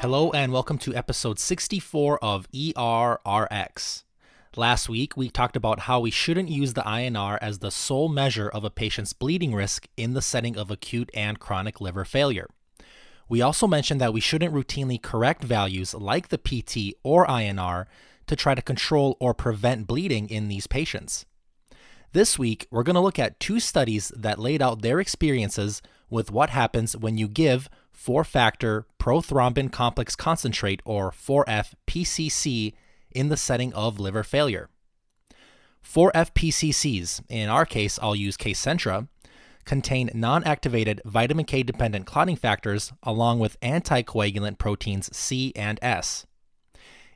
Hello and welcome to episode 64 of ERRX. Last week, we talked about how we shouldn't use the INR as the sole measure of a patient's bleeding risk in the setting of acute and chronic liver failure. We also mentioned that we shouldn't routinely correct values like the PT or INR to try to control or prevent bleeding in these patients. This week, we're going to look at two studies that laid out their experiences with what happens when you give 4-factor prothrombin complex concentrate, or 4-FPCC, in the setting of liver failure. 4-FPCCs, in our case I'll use Kcentra, contain non-activated vitamin K-dependent clotting factors along with anticoagulant proteins C and S.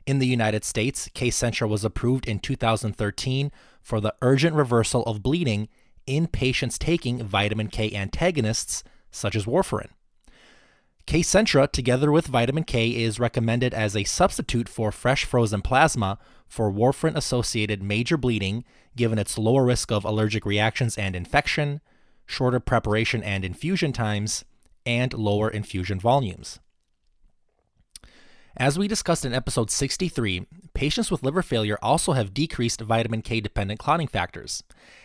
In the United States, Kcentra was approved in 2013 for the urgent reversal of bleeding in patients taking vitamin K antagonists such as warfarin. Kcentra, together with vitamin K, is recommended as a substitute for fresh frozen plasma for warfarin-associated major bleeding, given its lower risk of allergic reactions and infection, shorter preparation and infusion times, and lower infusion volumes. As we discussed in episode 63, patients with liver failure also have decreased vitamin K-dependent clotting factors,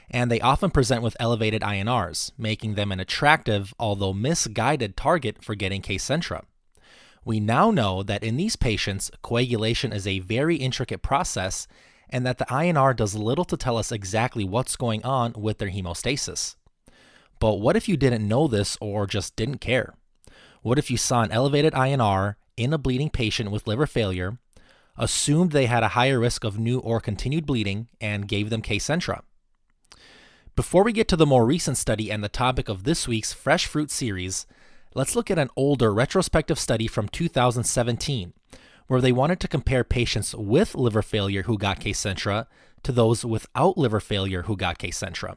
and they often present with elevated INRs, making them an attractive, although misguided, target for getting Kcentra. We now know that in these patients, coagulation is a very intricate process, and that the INR does little to tell us exactly what's going on with their hemostasis. But what if you didn't know this or just didn't care? What if you saw an elevated INR in a bleeding patient with liver failure, assumed they had a higher risk of new or continued bleeding, and gave them Kcentra? Before we get to the more recent study and the topic of this week's Fresh Fruit series, let's look at an older retrospective study from 2017, where they wanted to compare patients with liver failure who got Kcentra to those without liver failure who got Kcentra.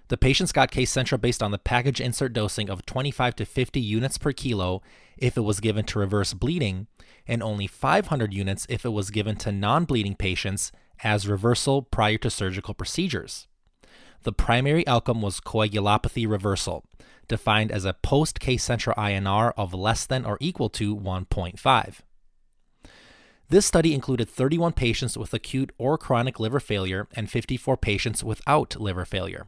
The patients got Kcentra based on the package insert dosing of 25 to 50 units per kilo if it was given to reverse bleeding, and only 500 units if it was given to non-bleeding patients as reversal prior to surgical procedures. The primary outcome was coagulopathy reversal, defined as a post-Kcentra INR of less than or equal to 1.5. This study included 31 patients with acute or chronic liver failure and 54 patients without liver failure.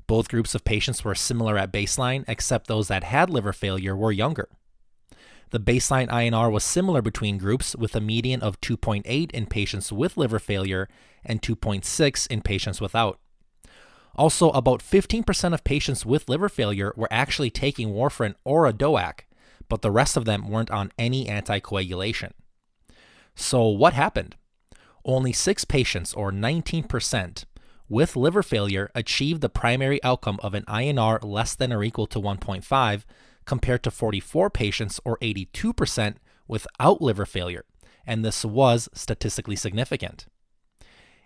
Both groups of patients were similar at baseline, except those that had liver failure were younger. The baseline INR was similar between groups, with a median of 2.8 in patients with liver failure and 2.6 in patients without. Also, about 15% of patients with liver failure were actually taking warfarin or a DOAC, but the rest of them weren't on any anticoagulation. So what happened? Only 6 patients, or 19%, with liver failure achieved the primary outcome of an INR less than or equal to 1.5, compared to 44 patients, or 82%, without liver failure, and this was statistically significant.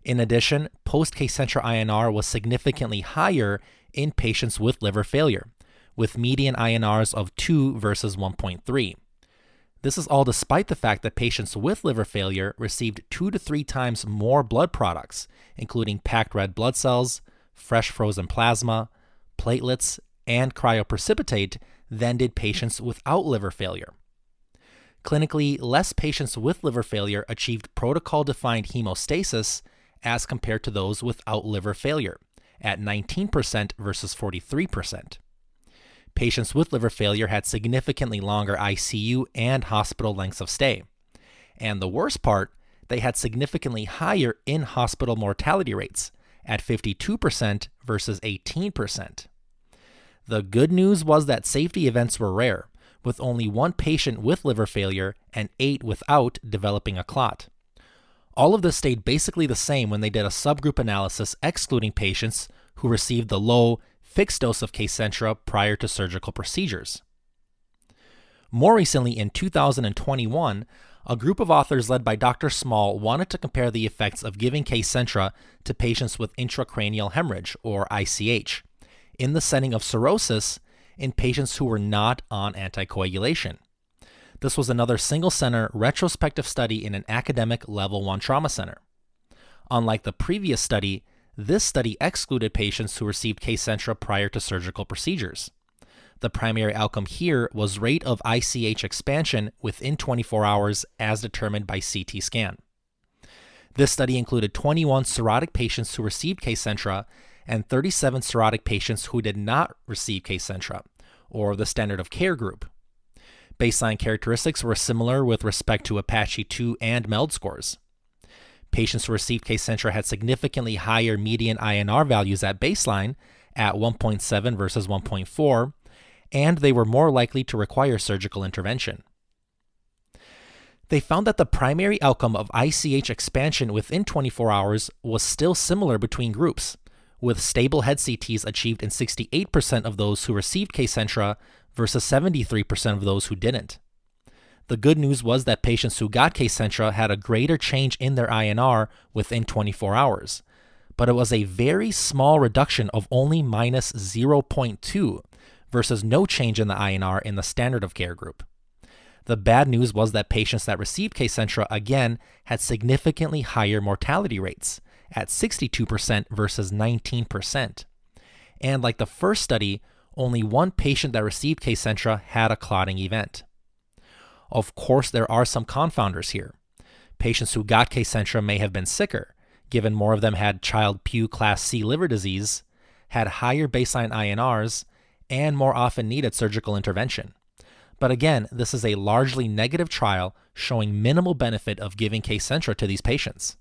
In addition, post-Kcentra INR was significantly higher in patients with liver failure, with median INRs of 2 versus 1.3. This is all despite the fact that patients with liver failure received 2 to 3 times more blood products, including packed red blood cells, fresh frozen plasma, platelets, and cryoprecipitate than did patients without liver failure. Clinically, less patients with liver failure achieved protocol-defined hemostasis as compared to those without liver failure, at 19% versus 43%. Patients with liver failure had significantly longer ICU and hospital lengths of stay. And the worst part, they had significantly higher in-hospital mortality rates, at 52% versus 18%. The good news was that safety events were rare, with only 1 patient with liver failure and 8 without developing a clot. All of this stayed basically the same when they did a subgroup analysis excluding patients who received the low, fixed dose of Kcentra prior to surgical procedures. More recently, in 2021, a group of authors led by Dr. Small wanted to compare the effects of giving Kcentra to patients with intracranial hemorrhage, or ICH, in the setting of cirrhosis in patients who were not on anticoagulation. This was another single-center retrospective study in an academic level 1 trauma center. Unlike the previous study, this study excluded patients who received Kcentra prior to surgical procedures. The primary outcome here was rate of ICH expansion within 24 hours as determined by CT scan. This study included 21 cirrhotic patients who received Kcentra and 37 cirrhotic patients who did not receive Kcentra, or the standard of care group. Baseline characteristics were similar with respect to APACHE II and MELD scores. Patients who received Kcentra had significantly higher median INR values at baseline at 1.7 versus 1.4, and they were more likely to require surgical intervention. They found that the primary outcome of ICH expansion within 24 hours was still similar between groups, with stable head CTs achieved in 68% of those who received Kcentra versus 73% of those who didn't. The good news was that patients who got Kcentra had a greater change in their INR within 24 hours, but it was a very small reduction of only minus 0.2 versus no change in the INR in the standard of care group. The bad news was that patients that received Kcentra again had significantly higher mortality rates at 62% versus 19%. And like the first study, only one patient that received Kcentra had a clotting event. Of course, there are some confounders here. Patients who got Kcentra may have been sicker, given more of them had Child-Pugh Class C liver disease, had higher baseline INRs, and more often needed surgical intervention. But again, this is a largely negative trial showing minimal benefit of giving Kcentra to these patients.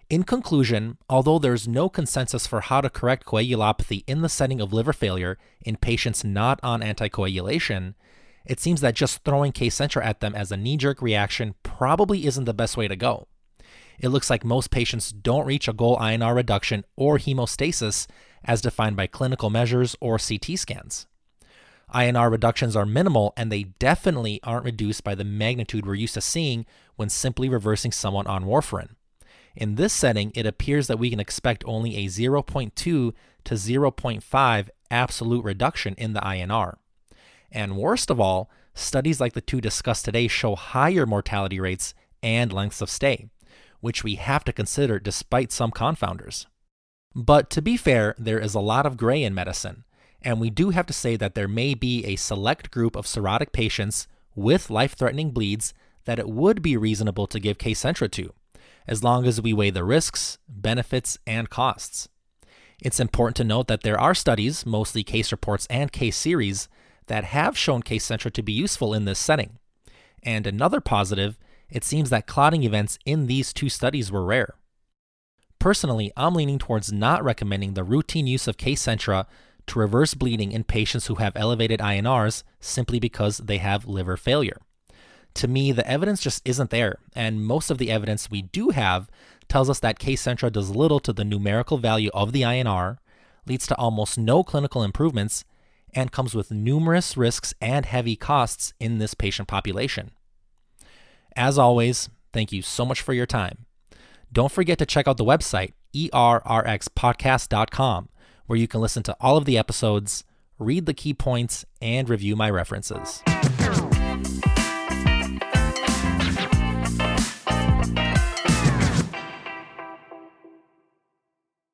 In conclusion, although there's no consensus for how to correct coagulopathy in the setting of liver failure in patients not on anticoagulation, it seems that just throwing Kcentra at them as a knee-jerk reaction probably isn't the best way to go. It looks like most patients don't reach a goal INR reduction or hemostasis as defined by clinical measures or CT scans. INR reductions are minimal, and they definitely aren't reduced by the magnitude we're used to seeing when simply reversing someone on warfarin. In this setting, it appears that we can expect only a 0.2 to 0.5 absolute reduction in the INR. And worst of all, studies like the two discussed today show higher mortality rates and lengths of stay, which we have to consider despite some confounders. But to be fair, there is a lot of gray in medicine, and we do have to say that there may be a select group of cirrhotic patients with life-threatening bleeds that it would be reasonable to give Kcentra to, as long as we weigh the risks, benefits, and costs. It's important to note that there are studies, mostly case reports and case series, that have shown Kcentra to be useful in this setting. And another positive, it seems that clotting events in these two studies were rare. Personally, I'm leaning towards not recommending the routine use of Kcentra to reverse bleeding in patients who have elevated INRs simply because they have liver failure. To me, the evidence just isn't there, and most of the evidence we do have tells us that Kcentra does little to the numerical value of the INR, leads to almost no clinical improvements, and comes with numerous risks and heavy costs in this patient population. As always, thank you so much for your time. Don't forget to check out the website, errxpodcast.com, where you can listen to all of the episodes, read the key points, and review my references.